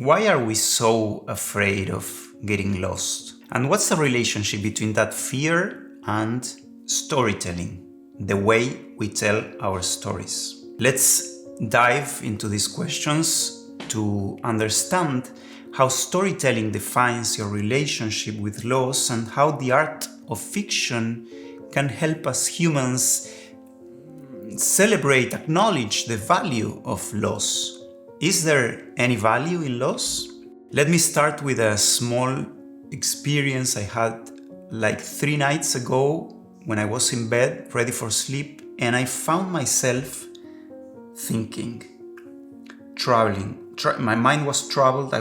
Why are we so afraid of getting lost? And what's the relationship between that fear and storytelling, the way we tell our stories? Let's dive into these questions to understand how storytelling defines your relationship with loss and how the art of fiction can help us humans celebrate, acknowledge the value of loss. Is there any value in loss? Let me start with a small experience I had like 3 nights ago when I was in bed, ready for sleep, and I found myself thinking, traveling. My mind was troubled.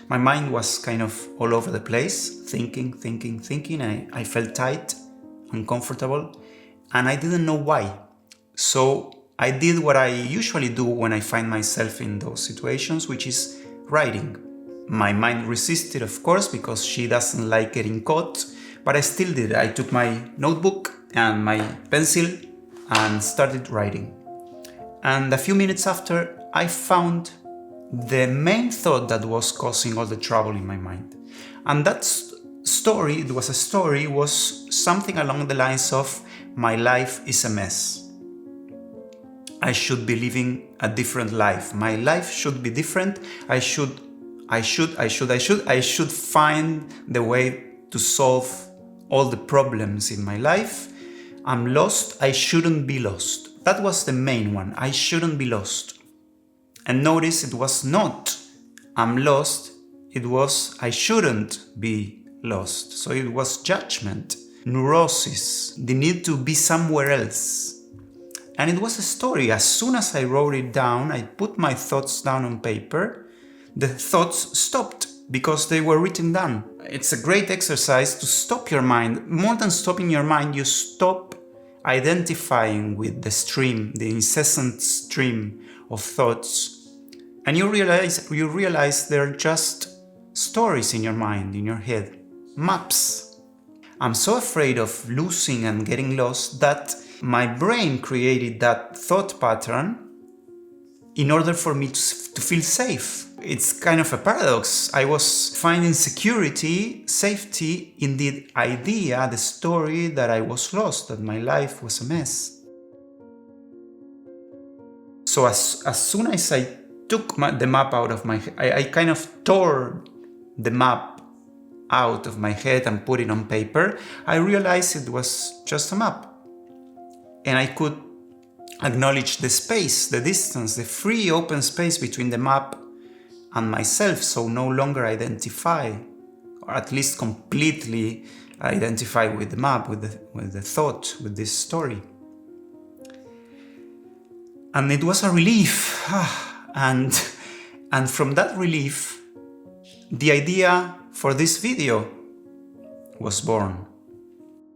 My mind was kind of all over the place, thinking. I felt tight, uncomfortable, and I didn't know why. So I did what I usually do when I find myself in those situations, which is writing. My mind resisted, of course, because she doesn't like getting caught, but I still did. I took my notebook and my pencil and started writing. And a few minutes after, I found the main thought that was causing all the trouble in my mind. And that story, was something along the lines of, my life is a mess. I should be living a different life. My life should be different. I should find the way to solve all the problems in my life. I'm lost. I shouldn't be lost. That was the main one. I shouldn't be lost. And notice it was not I'm lost. It was I shouldn't be lost. So it was judgment, neurosis, the need to be somewhere else. And it was a story. As soon as I wrote it down, I put my thoughts down on paper. The thoughts stopped because they were written down. It's a great exercise to stop your mind. More than stopping your mind, you stop identifying with the stream, the incessant stream of thoughts. And you realize they're just stories in your mind, in your head, maps. I'm so afraid of losing and getting lost that my brain created that thought pattern in order for me to feel safe. It's kind of a paradox. I was finding safety in the idea, the story that I was lost, that my life was a mess. So as soon as I took the map out of my head, I kind of tore the map out of my head and put it on paper. I realized it was just a map. And I could acknowledge the space, the distance, the free open space between the map and myself, so no longer identify, or at least completely identify with the map, with the thought, with this story. And it was a relief. And from that relief, the idea for this video was born.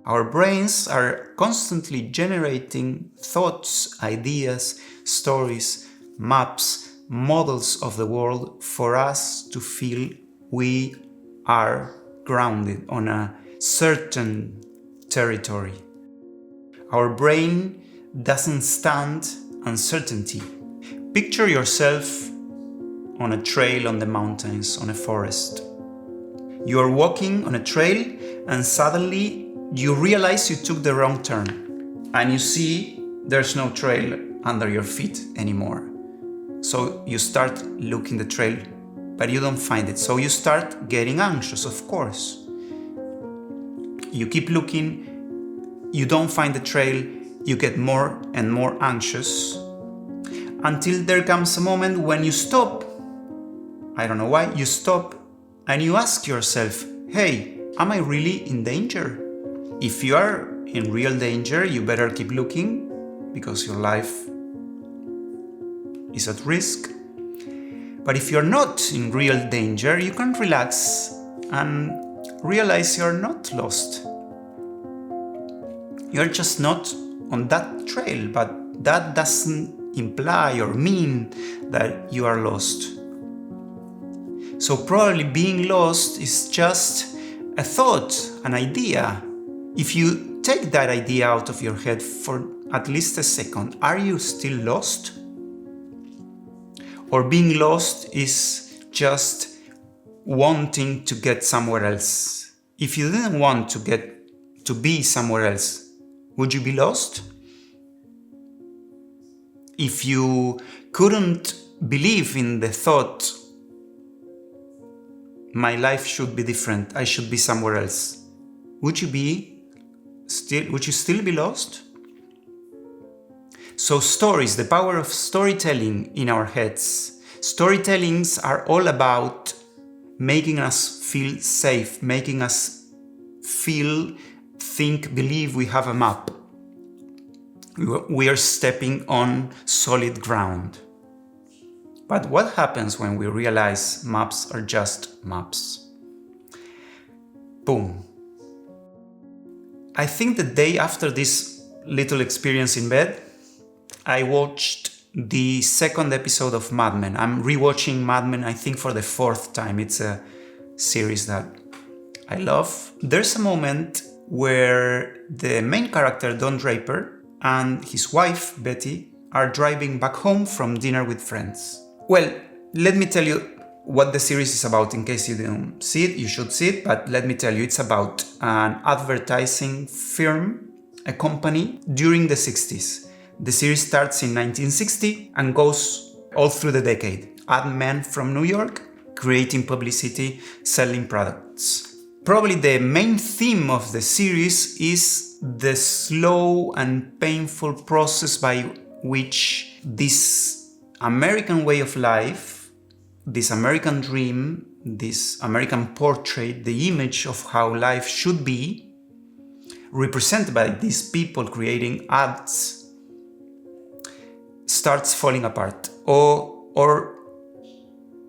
Our brains are constantly generating thoughts, ideas, stories, maps, models of the world for us to feel we are grounded on a certain territory. Our brain doesn't stand uncertainty. Picture yourself on a trail on the mountains, on a forest. You are walking on a trail and suddenly you realize you took the wrong turn and you see there's no trail under your feet anymore. So you start looking the trail, but you don't find it. So you start getting anxious, of course. You keep looking, you don't find the trail, you get more and more anxious until there comes a moment when you stop. I don't know why, you stop and you ask yourself, hey, am I really in danger? If you are in real danger, you better keep looking because your life is at risk. But if you're not in real danger, you can relax and realize you're not lost. You're just not on that trail, but that doesn't imply or mean that you are lost. So probably being lost is just a thought, an idea. If you take that idea out of your head for at least a second, are you still lost? Or being lost is just wanting to get somewhere else. If you didn't want to be somewhere else, would you be lost? If you couldn't believe in the thought, my life should be different, I should be somewhere else, would you still be lost? So stories, the power of storytelling in our heads. Storytellings are all about making us feel safe, making us believe we have a map. We are stepping on solid ground. But what happens when we realize maps are just maps? Boom. I think the day after this little experience in bed, I watched the second episode of Mad Men. I'm rewatching Mad Men, I think, for the fourth time. It's a series that I love. There's a moment where the main character, Don Draper, and his wife, Betty, are driving back home from dinner with friends. Well, let me tell you what the series is about. In case you didn't see it, you should see it, but let me tell you, it's about an advertising firm, a company, during the 60s. The series starts in 1960 and goes all through the decade. Ad men from New York, creating publicity, selling products. Probably the main theme of the series is the slow and painful process by which this American way of life, this American dream, this American portrait, the image of how life should be, represented by these people creating ads, starts falling apart, or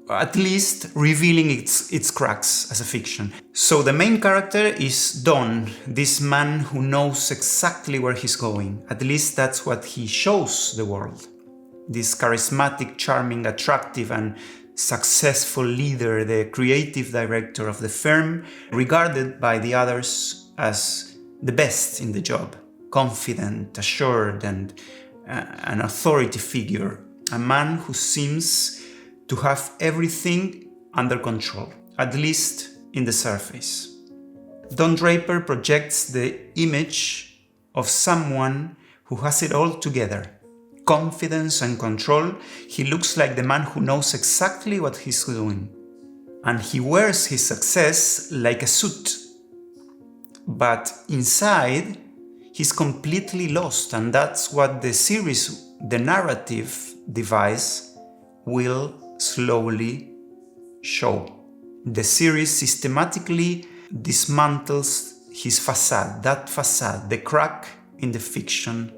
at least revealing its cracks as a fiction. So the main character is Don, this man who knows exactly where he's going. At least that's what he shows the world. This charismatic, charming, attractive, and successful leader, the creative director of the firm, regarded by the others as the best in the job, confident, assured, and an authority figure, a man who seems to have everything under control, at least in the surface. Don Draper projects the image of someone who has it all together. Confidence and control. He looks like the man who knows exactly what he's doing. And he wears his success like a suit. But inside, he's completely lost, and that's what the series, the narrative device, will slowly show. The series systematically dismantles his facade, the crack in the fiction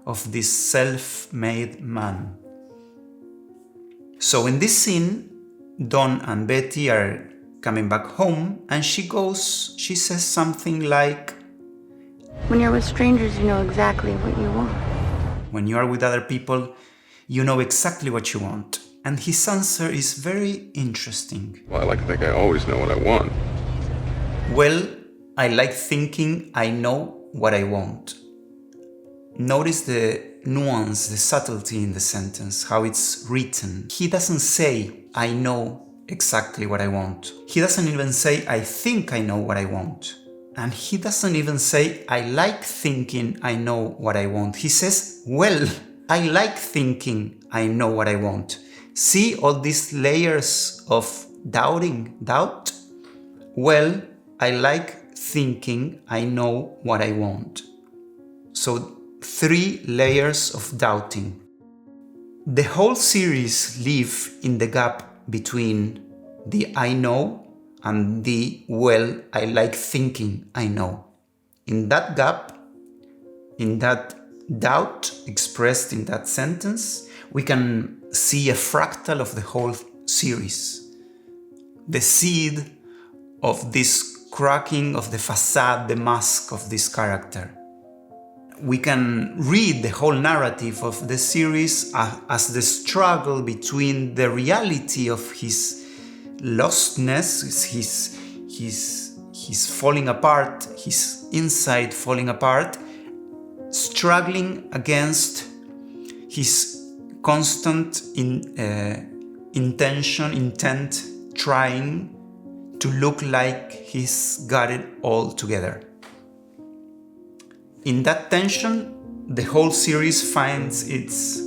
of this self-made man. So in this scene, Don and Betty are coming back home, and she says something like, "When you're with strangers, you know exactly what you want." When you are with other people, you know exactly what you want. And his answer is very interesting. Well, I like to think I always know what I want. Well, I like thinking I know what I want. Notice the nuance, the subtlety in the sentence, how it's written. He doesn't say, I know exactly what I want. He doesn't even say, I think I know what I want. And he doesn't even say, I like thinking I know what I want. He says, well, I like thinking I know what I want. See all these layers of doubt? Well, I like thinking I know what I want. So 3 layers of doubting. The whole series live in the gap between the I know and the well, I like thinking I know. In that gap, in that doubt expressed in that sentence, we can see a fractal of the whole series. The seed of this cracking of the facade, the mask of this character. We can read the whole narrative of the series as the struggle between the reality of his lostness, his falling apart, his inside falling apart, struggling against his constant intent trying to look like he's got it all together. In that tension, the whole series finds its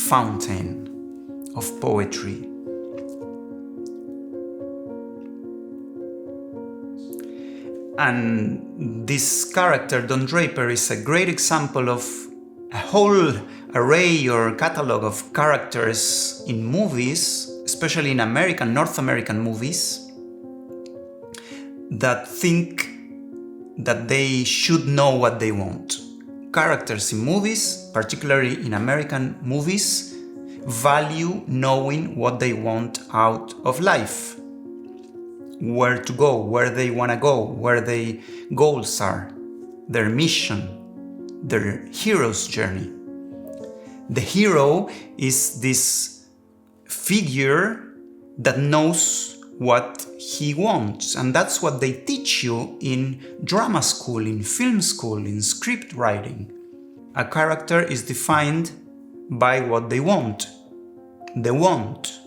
fountain of poetry. And this character, Don Draper, is a great example of a whole array or catalog of characters in movies, especially in North American movies, that think that they should know what they want. Characters in movies, particularly in American movies, value knowing what they want out of life. Where to go, where they want to go, where their goals are, their mission, their hero's journey. The hero is this figure that knows what he wants, and that's what they teach you in drama school, in film school, in script writing. A character is defined by what they want. The want.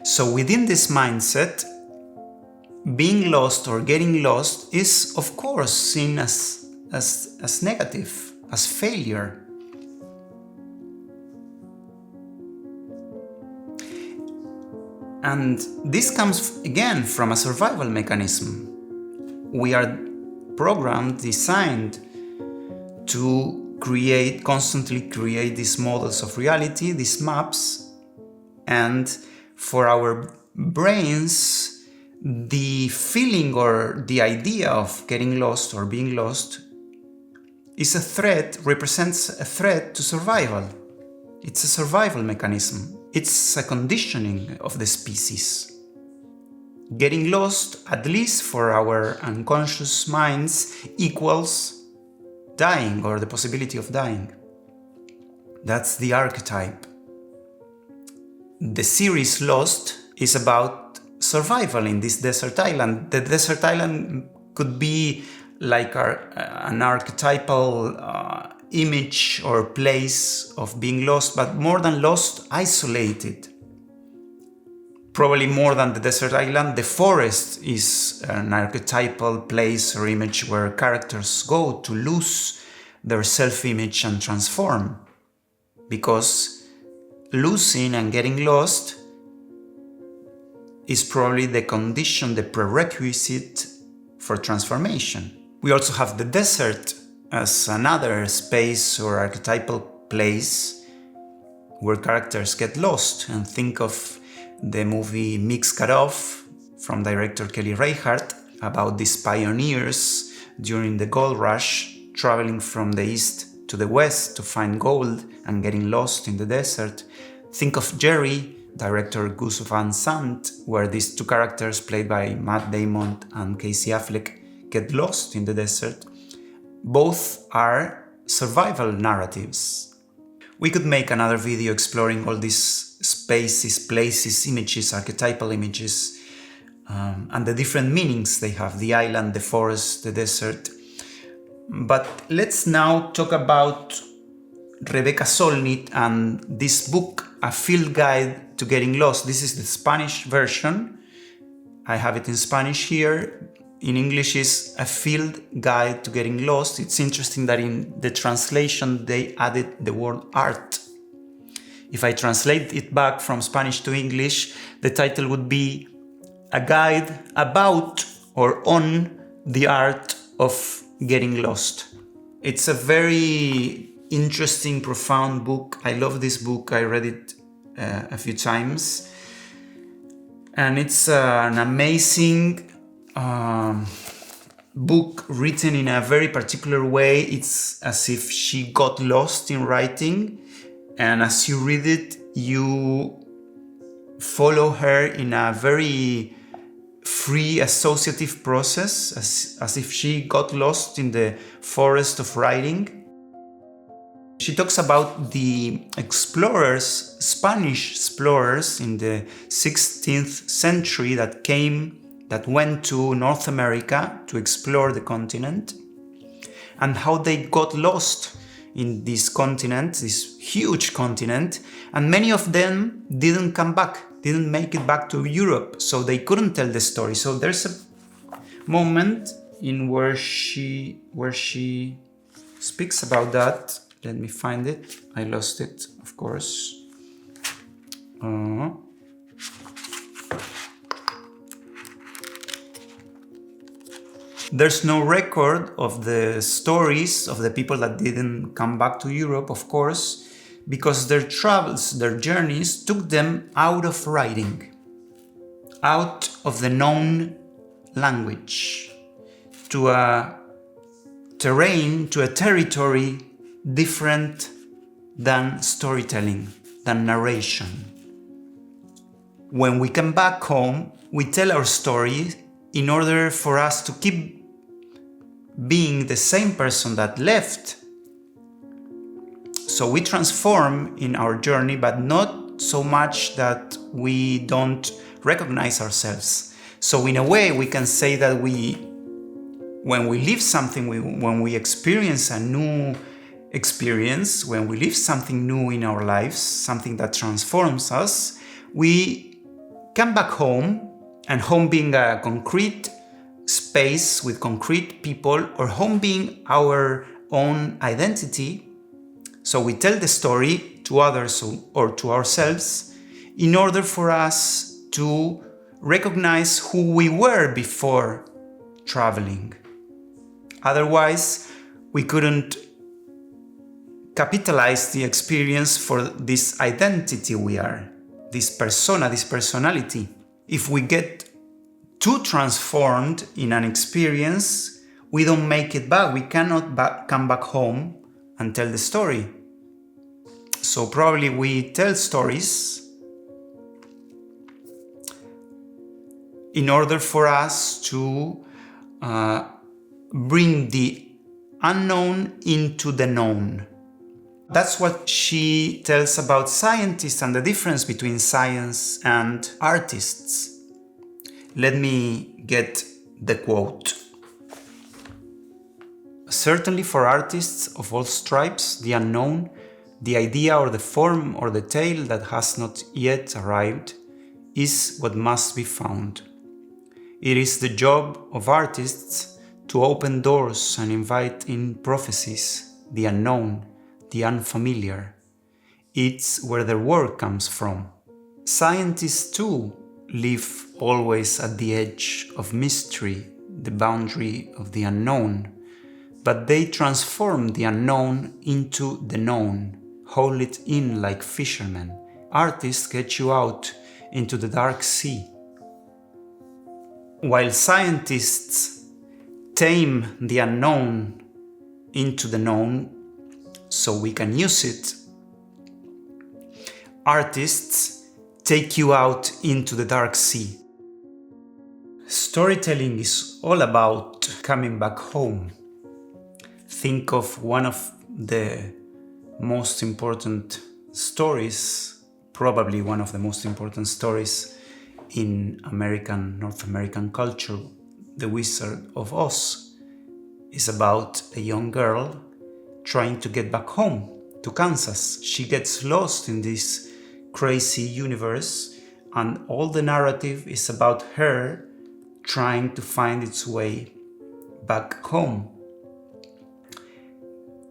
So within this mindset, being lost or getting lost is, of course, seen as negative, as failure. And this comes again from a survival mechanism. We are programmed, designed to constantly create these models of reality, these maps, and for our brains, the feeling or the idea of getting lost or being lost represents a threat to survival. It's a survival mechanism. It's a conditioning of the species. Getting lost, at least for our unconscious minds, equals dying or the possibility of dying. That's the archetype. The series Lost is about survival in this desert island. The desert island could be like an archetypal image or place of being lost, but more than lost, isolated. Probably more than the desert island, the forest is an archetypal place or image where characters go to lose their self-image and transform. Because losing and getting lost is probably the condition, the prerequisite for transformation. We also have the desert as another space or archetypal place where characters get lost. And think of the movie Mix Cut Off from director Kelly Reichardt about these pioneers during the gold rush traveling from the east to the west to find gold and getting lost in the desert. Think of Jerry, director Gus Van Sant, where these two characters played by Matt Damon and Casey Affleck get lost in the desert. Both are survival narratives. We could make another video exploring all these spaces, places, images, archetypal images, and the different meanings they have, the island, the forest, the desert. But let's now talk about Rebecca Solnit and this book, A Field Guide to Getting Lost. This is the Spanish version. I have it in Spanish here. In English is A Field Guide to Getting Lost. It's interesting that in the translation they added the word art. If I translate it back from Spanish to English, the title would be A Guide About or On the Art of Getting Lost. It's a very interesting, profound book. I love this book. I read it a few times. And it's an amazing book written in a very particular way. It's as if she got lost in writing. And as you read it, you follow her in a very free associative process, as if she got lost in the forest of writing. She talks about the explorers, Spanish explorers in the 16th century that went to North America to explore the continent, and how they got lost in this continent, this huge continent, and many of them didn't come back, didn't make it back to Europe, so they couldn't tell the story. So there's a moment in where she speaks about that. Let me find it. I lost it, of course. There's no record of the stories of the people that didn't come back to Europe, of course, because their travels, their journeys took them out of writing, out of the known language, to a terrain, to a territory different than storytelling, than narration. When we come back home, we tell our story in order for us to keep being the same person that left. So we transform in our journey, but not so much that we don't recognize ourselves. So in a way, we can say that when we live something, when we experience a new experience, when we live something new in our lives, something that transforms us, we come back home, and home being a concrete space with concrete people, or home being our own identity. So we tell the story to others or to ourselves in order for us to recognize who we were before traveling. Otherwise, we couldn't capitalize the experience for this identity we are, this persona, this personality. If we get too transformed in an experience, we don't make it back. We cannot come back home and tell the story. So probably we tell stories in order for us to bring the unknown into the known. That's what she tells about scientists and the difference between science and artists. Let me get the quote. Certainly for artists of all stripes, the unknown, the idea or the form or the tale that has not yet arrived, is what must be found. It is the job of artists to open doors and invite in prophecies, the unknown, the unfamiliar. It's where their work comes from. Scientists too live always at the edge of mystery, the boundary of the unknown, but they transform the unknown into the known, haul it in like fishermen. Artists get you out into the dark sea. While scientists tame the unknown into the known so we can use it, artists take you out into the dark sea. Storytelling is all about coming back home. Think of one of the most important stories, probably one of the most important stories in North American culture, The Wizard of Oz, is about a young girl trying to get back home to Kansas. She gets lost in this crazy universe, and all the narrative is about her trying to find its way back home.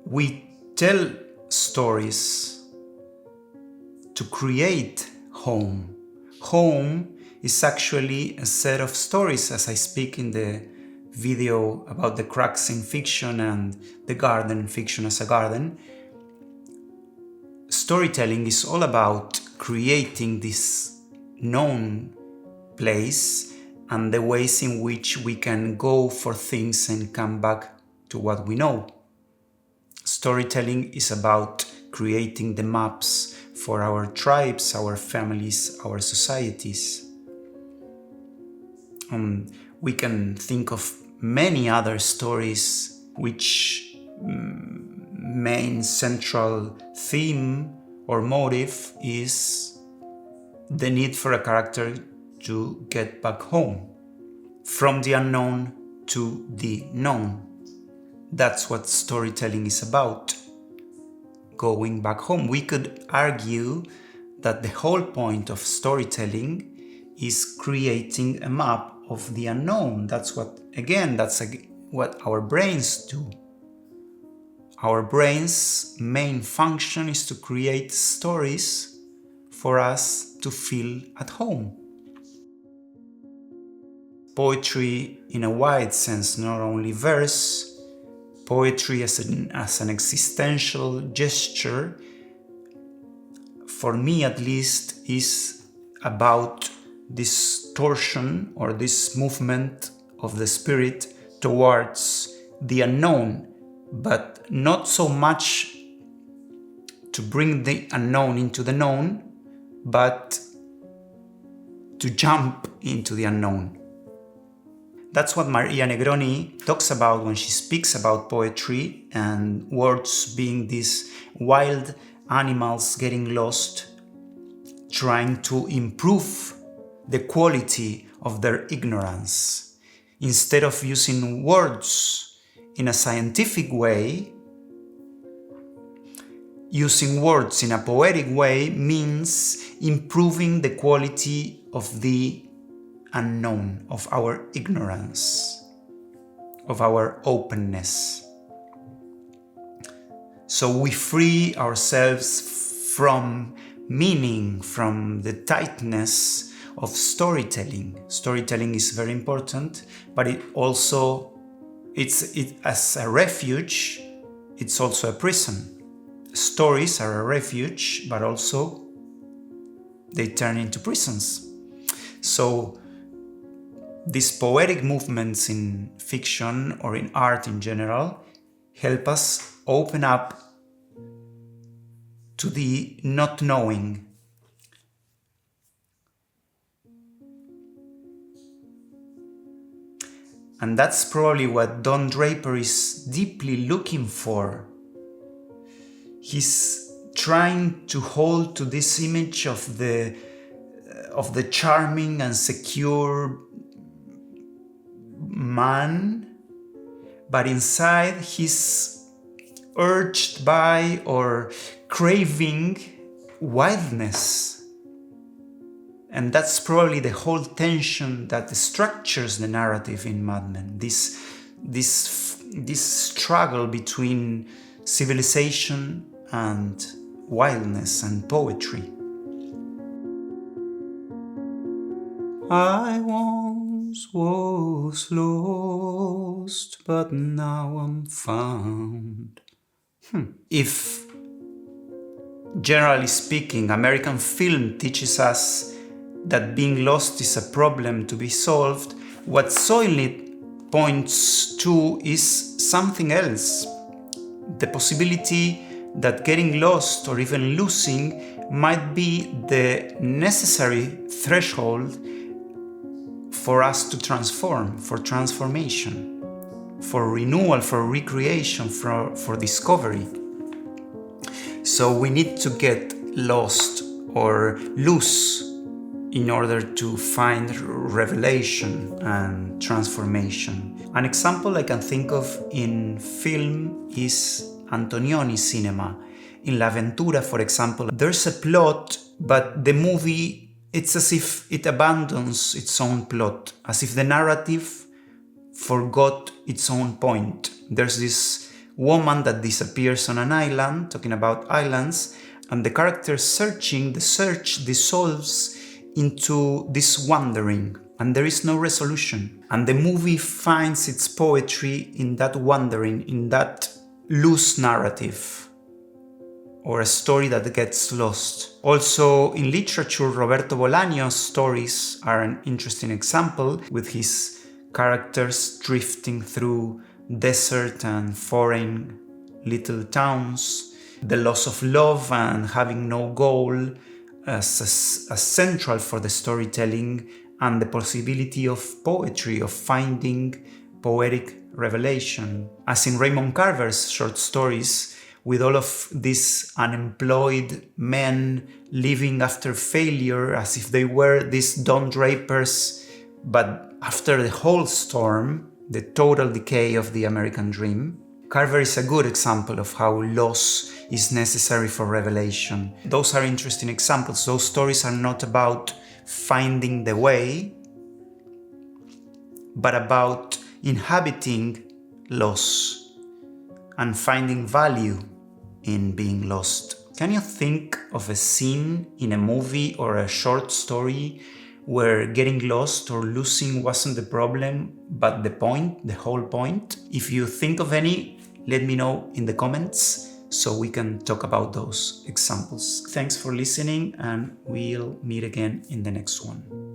We tell stories to create home. Home is actually a set of stories, as I speak in the video about the cracks in fiction and the garden, fiction as a garden. Storytelling is all about creating this known place and the ways in which we can go for things and come back to what we know. Storytelling is about creating the maps for our tribes, our families, our societies. We can think of many other stories which main central theme or motive is the need for a character to get back home, from the unknown to the known. That's what storytelling is about. going back home. We could argue that the whole point of storytelling is creating a map of the unknown. That's what our brains do. Our brain's main function is to create stories for us to feel at home. Poetry in a wide sense, not only verse, poetry as an existential gesture, for me at least, is about this torsion or this movement of the spirit towards the unknown, but not so much to bring the unknown into the known, but to jump into the unknown. That's what Maria Negroni talks about when she speaks about poetry and words being these wild animals getting lost, trying to improve the quality of their ignorance. Instead of using words in a scientific way, using words in a poetic way means improving the quality of the unknown, of our ignorance, of our openness. So we free ourselves from meaning, from the tightness of storytelling. Storytelling is very important, but it as a refuge, it's also a prison. Stories are a refuge, but also they turn into prisons. So these poetic movements in fiction or in art in general help us open up to the not knowing. And that's probably what Don Draper is deeply looking for. He's trying to hold to this image of the charming and secure man, but inside he's urged by or craving wildness. And that's probably the whole tension that structures the narrative in Mad Men. This struggle between civilization and wildness and poetry. I once was lost, but now I'm found. If, generally speaking, American film teaches us that being lost is a problem to be solved, what Solnit points to is something else. The possibility that getting lost or even losing might be the necessary threshold for us to transform, for transformation, for renewal, for recreation, for discovery. So we need to get lost or loose in order to find revelation and transformation. An example I can think of in film is Antonioni cinema. In La Ventura, for example, there's a plot, but the movie, it's as if it abandons its own plot, as if the narrative forgot its own point. There's this woman that disappears on an island, talking about islands, and the character searching, the search dissolves into this wandering, and there is no resolution. And the movie finds its poetry in that wandering, in that loose narrative, or a story that gets lost. Also, in literature, Roberto Bolaño's stories are an interesting example, with his characters drifting through desert and foreign little towns, the loss of love and having no goal as central for the storytelling, and the possibility of poetry, of finding poetic revelation. As in Raymond Carver's short stories, with all of these unemployed men living after failure, as if they were these Don Drapers, but after the whole storm, the total decay of the American dream. Carver is a good example of how loss is necessary for revelation. Those are interesting examples. Those stories are not about finding the way, but about inhabiting loss and finding value in being lost. Can you think of a scene in a movie or a short story where getting lost or losing wasn't the problem, but the point, the whole point? If you think of any, let me know in the comments so we can talk about those examples. Thanks for listening, and we'll meet again in the next one.